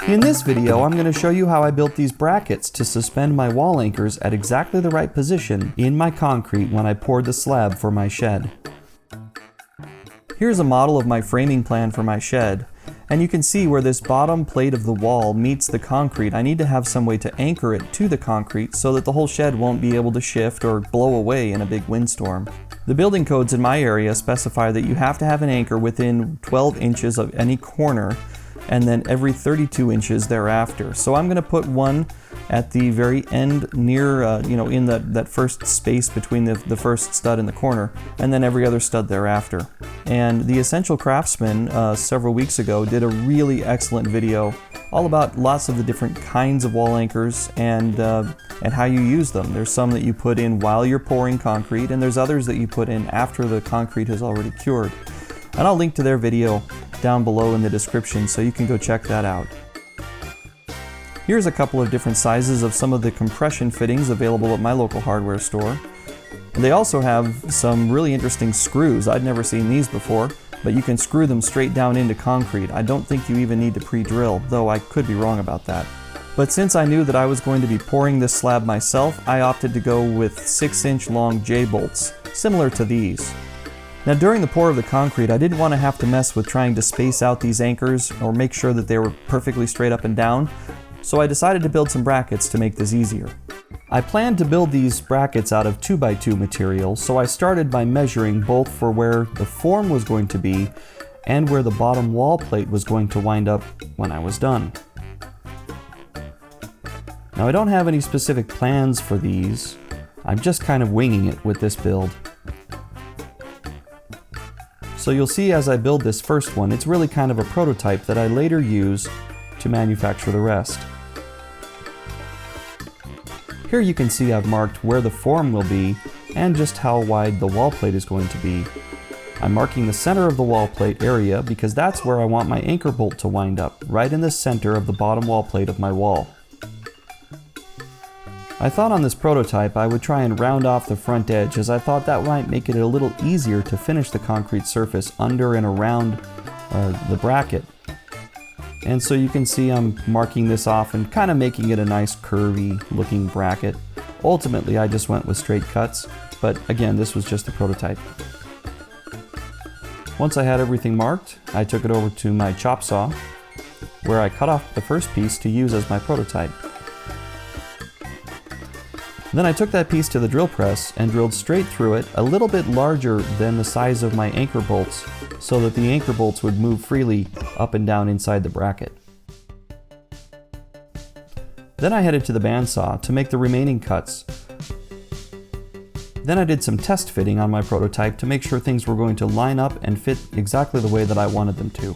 In this video, I'm going to show you how I built these brackets to suspend my wall anchors at exactly the right position in my concrete when I poured the slab for my shed. Here's a model of my framing plan for my shed, and you can see where this bottom plate of the wall meets the concrete. I need to have some way to anchor it to the concrete so that the whole shed won't be able to shift or blow away in a big windstorm. The building codes in my area specify that you have to have an anchor within 12 inches of any corner and then every 32 inches thereafter. So I'm going to put one at the very end near, in that first space between the first stud and the corner, and then every other stud thereafter. And the Essential Craftsman several weeks ago did a really excellent video all about lots of the different kinds of wall anchors and how you use them. There's some that you put in while you're pouring concrete, and there's others that you put in after the concrete has already cured. And I'll link to their video down below in the description so you can go check that out. Here's a couple of different sizes of some of the compression fittings available at my local hardware store. They also have some really interesting screws. I'd never seen these before, but you can screw them straight down into concrete. I don't think you even need to pre-drill, though I could be wrong about that. But since I knew that I was going to be pouring this slab myself, I opted to go with 6-inch long J-bolts, similar to these. Now during the pour of the concrete, I didn't want to have to mess with trying to space out these anchors or make sure that they were perfectly straight up and down, so I decided to build some brackets to make this easier. I planned to build these brackets out of 2x2 material, so I started by measuring both for where the form was going to be and where the bottom wall plate was going to wind up when I was done. Now I don't have any specific plans for these, I'm just kind of winging it with this build. So you'll see as I build this first one, it's really kind of a prototype that I later use to manufacture the rest. Here you can see I've marked where the form will be and just how wide the wall plate is going to be. I'm marking the center of the wall plate area because that's where I want my anchor bolt to wind up, right in the center of the bottom wall plate of my wall. I thought on this prototype I would try and round off the front edge, as I thought that might make it a little easier to finish the concrete surface under and around the bracket. And so you can see I'm marking this off and kind of making it a nice curvy looking bracket. Ultimately I just went with straight cuts, but again this was just a prototype. Once I had everything marked, I took it over to my chop saw, where I cut off the first piece to use as my prototype. Then I took that piece to the drill press and drilled straight through it, a little bit larger than the size of my anchor bolts, so that the anchor bolts would move freely up and down inside the bracket. Then I headed to the bandsaw to make the remaining cuts. Then I did some test fitting on my prototype to make sure things were going to line up and fit exactly the way that I wanted them to.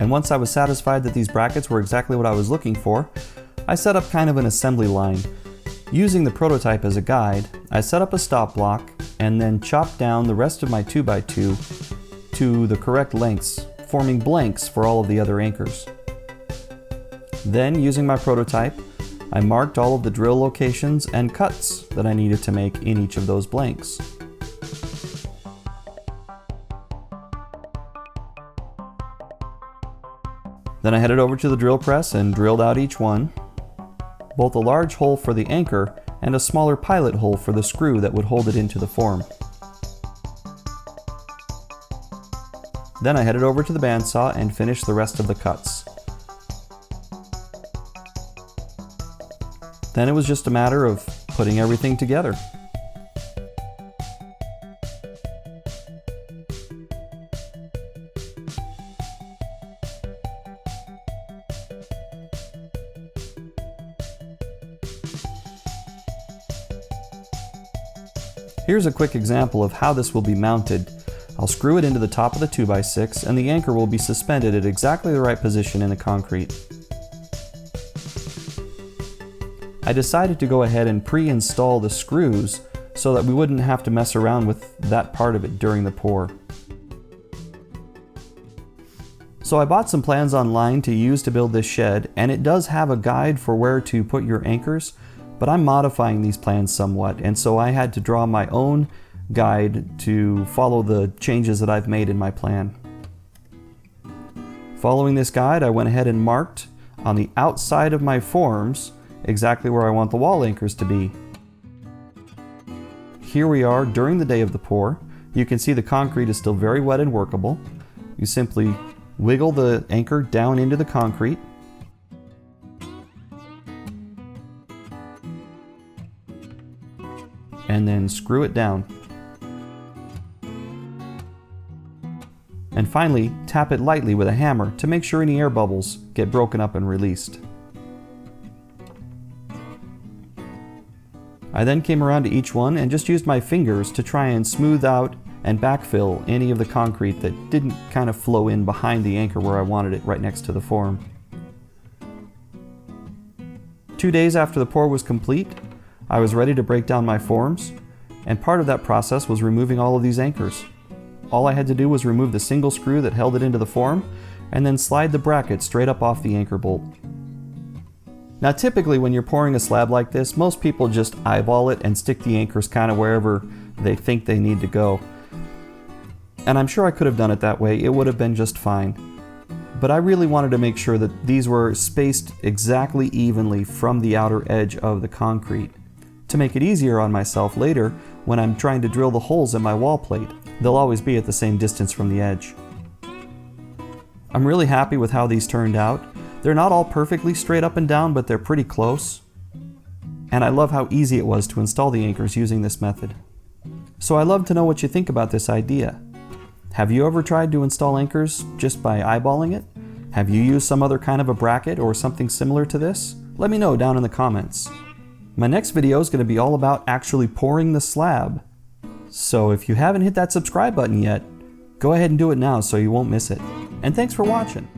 And once I was satisfied that these brackets were exactly what I was looking for, I set up kind of an assembly line. Using the prototype as a guide, I set up a stop block and then chopped down the rest of my 2x2 to the correct lengths, forming blanks for all of the other anchors. Then, using my prototype, I marked all of the drill locations and cuts that I needed to make in each of those blanks. Then I headed over to the drill press and drilled out each one, both a large hole for the anchor and a smaller pilot hole for the screw that would hold it into the form. Then I headed over to the bandsaw and finished the rest of the cuts. Then it was just a matter of putting everything together. Here's a quick example of how this will be mounted. I'll screw it into the top of the 2x6 and the anchor will be suspended at exactly the right position in the concrete. I decided to go ahead and pre-install the screws so that we wouldn't have to mess around with that part of it during the pour. So I bought some plans online to use to build this shed, and it does have a guide for where to put your anchors, but I'm modifying these plans somewhat, and so I had to draw my own guide to follow the changes that I've made in my plan. Following this guide, I went ahead and marked on the outside of my forms, exactly where I want the wall anchors to be. Here we are during the day of the pour. You can see the concrete is still very wet and workable. You simply wiggle the anchor down into the concrete. And then screw it down. And finally, tap it lightly with a hammer to make sure any air bubbles get broken up and released. I then came around to each one and just used my fingers to try and smooth out and backfill any of the concrete that didn't kind of flow in behind the anchor where I wanted it, right next to the form. 2 days after the pour was complete, I was ready to break down my forms, and part of that process was removing all of these anchors. All I had to do was remove the single screw that held it into the form, and then slide the bracket straight up off the anchor bolt. Now typically when you're pouring a slab like this, most people just eyeball it and stick the anchors kind of wherever they think they need to go. And I'm sure I could have done it that way, it would have been just fine. But I really wanted to make sure that these were spaced exactly evenly from the outer edge of the concrete, to make it easier on myself later when I'm trying to drill the holes in my wall plate. They'll always be at the same distance from the edge. I'm really happy with how these turned out. They're not all perfectly straight up and down, but they're pretty close. And I love how easy it was to install the anchors using this method. So I'd love to know what you think about this idea. Have you ever tried to install anchors just by eyeballing it? Have you used some other kind of a bracket or something similar to this? Let me know down in the comments. My next video is going to be all about actually pouring the slab. So if you haven't hit that subscribe button yet, go ahead and do it now so you won't miss it. And thanks for watching.